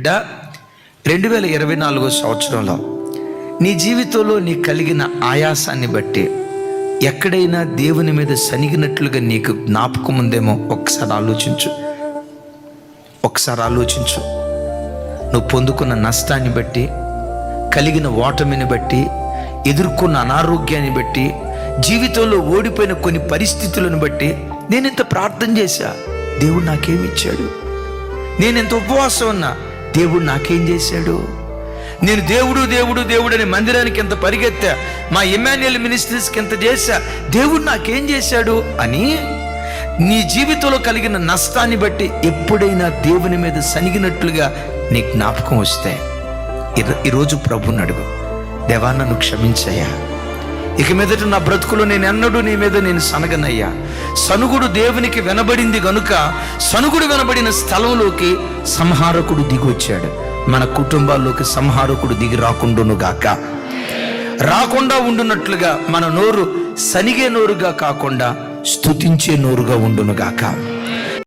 బిడ్డ, 2024 సంవత్సరంలో నీ జీవితంలో నీ కలిగిన ఆయాసాన్ని బట్టి ఎక్కడైనా దేవుని మీద సనిగినట్లుగా నీకు జ్ఞాపకం ఉందేమో ఒకసారి ఆలోచించు. నువ్వు పొందుకున్న నష్టాన్ని బట్టి, కలిగిన ఓటమిని బట్టి, ఎదుర్కొన్న అనారోగ్యాన్ని బట్టి, జీవితంలో ఓడిపోయిన కొన్ని పరిస్థితులను బట్టి నేను ఇంత ప్రార్థన చేశా, దేవుడు నాకేమిచ్చాడు? నేను ఎంత ఉపవాసం ఉన్నా, దేవుడు నాకేం చేశాడు? నేను దేవుడు దేవుడు దేవుడు అనే మందిరానికి ఎంత పరిగెత్తా, మా ఇమ్మాన్యుయల్ మినిస్ట్రీస్కి ఎంత చేశా, దేవుడు నాకేం చేశాడు అని నీ జీవితంలో కలిగిన నష్టాన్ని బట్టి ఎప్పుడైనా దేవుని మీద సనిగినట్లుగా నీ జ్ఞాపకం వస్తే ఈరోజు ప్రభుని అడుగు, దేవా నన్ను క్షమించయ్యా, ఇక మీదట నా బ్రతుకులో నేను ఎన్నడూ నీ మీద నేను సనగనయ్యా. సనుగుడు దేవునికి వినబడింది గనుక సనుగుడు వినబడిన స్థలంలోకి సంహారకుడు దిగి వచ్చాడు. మన కుటుంబాల్లోకి సంహారకుడు దిగి రాకుండా ఉండునట్లుగా మన నోరు సనిగే నోరుగా కాకుండా స్తుతించే నోరుగా ఉండునుగాక.